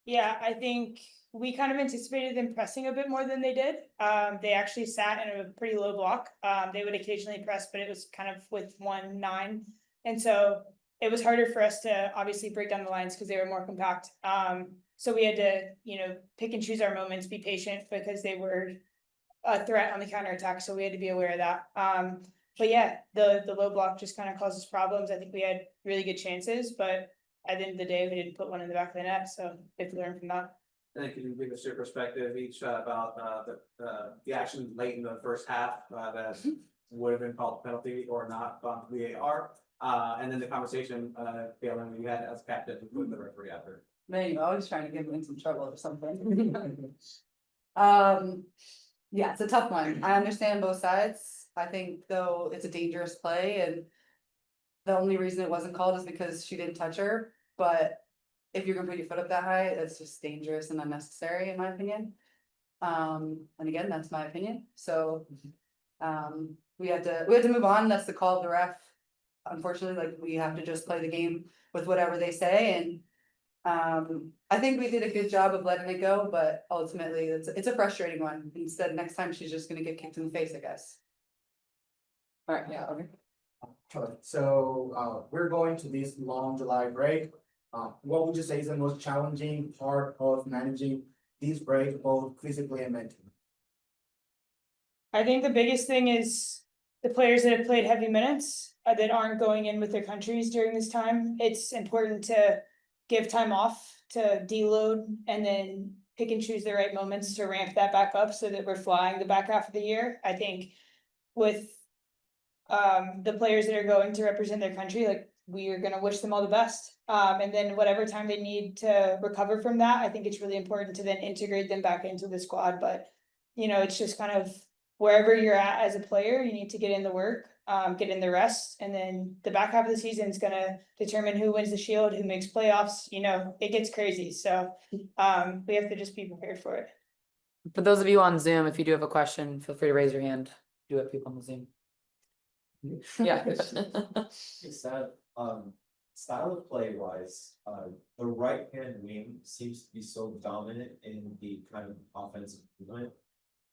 Yeah, I think we kind of anticipated them pressing a bit more than they did. They actually sat in a pretty low block. They would occasionally press, but it was kind of with 1-9. And so it was harder for us to obviously break down the lines because they were more compact. So we had to, pick and choose our moments, be patient because they were a threat on the counterattack. So we had to be aware of that. But yeah, the low block just kind of causes problems. I think we had really good chances, but at the end of the day, we didn't put one in the back of the net, so we have to learn from that. Thank you. Give us your perspective each about the action late in the first half that would have been called penalty or not on VAR, and then the conversation, Kailen, you had as captain with the referee after. Man, you're always trying to get me in some trouble or something. Yeah, it's a tough one. I understand both sides. I think though it's a dangerous play and the only reason it wasn't called is because she didn't touch her, but if you're gonna put your foot up that high, that's just dangerous and unnecessary in my opinion. And again, that's my opinion, so. We had to move on, that's the call of the ref. Unfortunately, like, we have to just play the game with whatever they say and. I think we did a good job of letting it go, but ultimately it's a frustrating one. Instead, next time she's just gonna get kicked in the face, I guess. Alright, yeah, okay. So we're going to this long July break. What would you say is the most challenging part of managing this break, both physically and mentally? I think the biggest thing is the players that have played heavy minutes that aren't going in with their countries during this time. It's important to give time off to deload and then pick and choose the right moments to ramp that back up so that we're flying the back half of the year. I think with the players that are going to represent their country, like, we are gonna wish them all the best. And then whatever time they need to recover from that, I think it's really important to then integrate them back into the squad. But it's just kind of wherever you're at as a player, you need to get in the work, get in the rest, and then the back half of the season is gonna determine who wins the Shield, who makes playoffs. It gets crazy. So we have to just be prepared for it. For those of you on Zoom, if you do have a question, feel free to raise your hand. Do have people on the Zoom. Yeah. It's that, style of play wise, the right hand wing seems to be so dominant in the kind of offensive movement.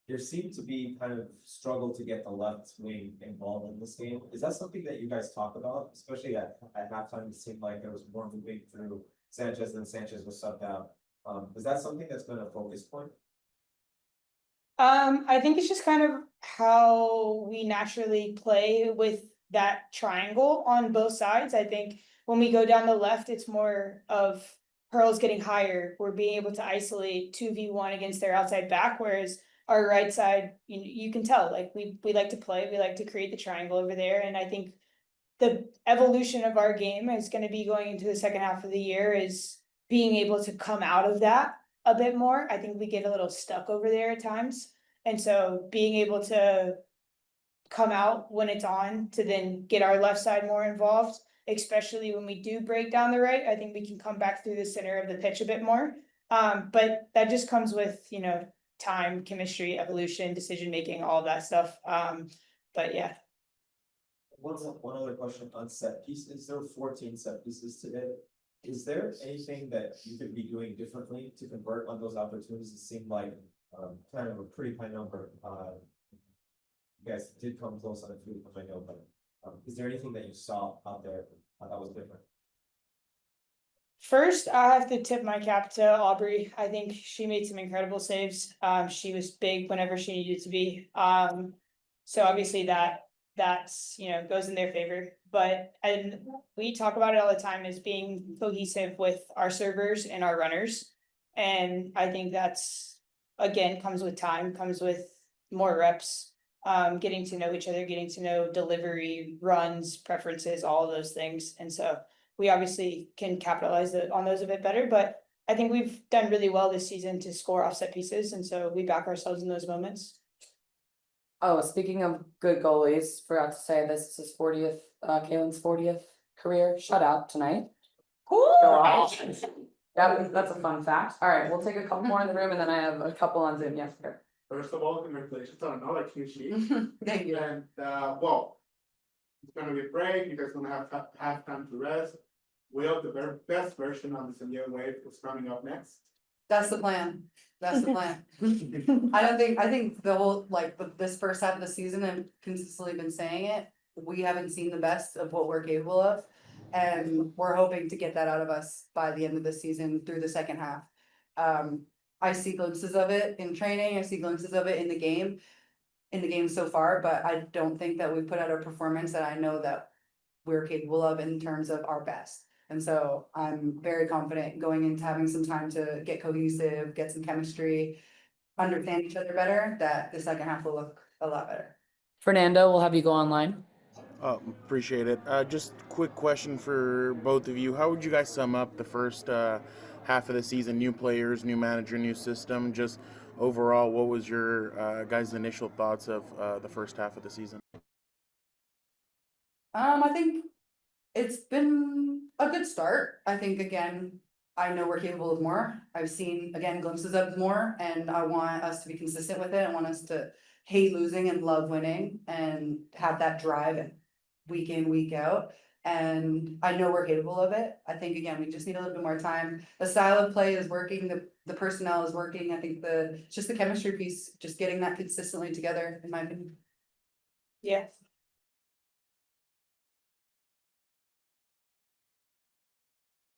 There seemed to be kind of struggle to get the left wing involved in this game. Is that something that you guys talk about? Especially at halftime, it seemed like there was more moving through Sanchez than Sanchez was subbed out. Is that something that's been a focus point? I think it's just kind of how we naturally play with that triangle on both sides. I think when we go down the left, it's more of Pearl's getting higher. We're being able to isolate 2v1 against their outside back, whereas our right side, you can tell, like, we like to play, we like to create the triangle over there. And I think the evolution of our game is going to be going into the second half of the year is being able to come out of that a bit more. I think we get a little stuck over there at times. And so being able to come out when it's on to then get our left side more involved, especially when we do break down the right, I think we can come back through the center of the pitch a bit more. But that just comes with, time, chemistry, evolution, decision-making, all that stuff. But yeah. One other question on set pieces. There were 14 set pieces today. Is there anything that you could be doing differently to convert on those opportunities? It seemed like kind of a pretty high number. You guys did come close on a few of them, I know, but is there anything that you saw out there that was different? First, I have to tip my cap to Aubrey. I think she made some incredible saves. She was big whenever she needed to be. So obviously that's goes in their favor. And we talk about it all the time as being cohesive with our servers and our runners. And I think that's, again, comes with time, comes with more reps, getting to know each other, getting to know delivery, runs, preferences, all of those things. And so we obviously can capitalize on those a bit better, but I think we've done really well this season to score off set pieces. And so we back ourselves in those moments. Oh, speaking of good goalies, forgot to say this is his 40th, Kailen's 40th career shutout tonight. That's a fun fact. All right, we'll take a couple more in the room and then I have a couple on Zoom. Yes, sir. First of all, congratulations on another clean sheet. Thank you. And well, it's gonna be a break. You guys gonna have time to rest. Will, the very best version of the San Diego Wave is coming up next. That's the plan. That's the plan. I think the whole, like, this first half of the season, I've consistently been saying it, we haven't seen the best of what we're capable of. And we're hoping to get that out of us by the end of the season through the second half. I see glimpses of it in training, I see glimpses of it in the game. In the game so far, but I don't think that we put out a performance that I know that we're capable of in terms of our best. And so I'm very confident going into having some time to get cohesive, get some chemistry, understand each other better, that the second half will look a lot better. Fernando, we'll have you go online. Appreciate it. Just quick question for both of you. How would you guys sum up the first half of the season? New players, new manager, new system. Just overall, what was your guys' initial thoughts of the first half of the season? I think it's been a good start. I think, again, I know we're capable of more. I've seen, again, glimpses of more, and I want us to be consistent with it. I want us to hate losing and love winning and have that drive and week in, week out. And I know we're capable of it. I think, again, we just need a little bit more time. The style of play is working, the personnel is working. I think just the chemistry piece, just getting that consistently together, in my opinion. Yeah,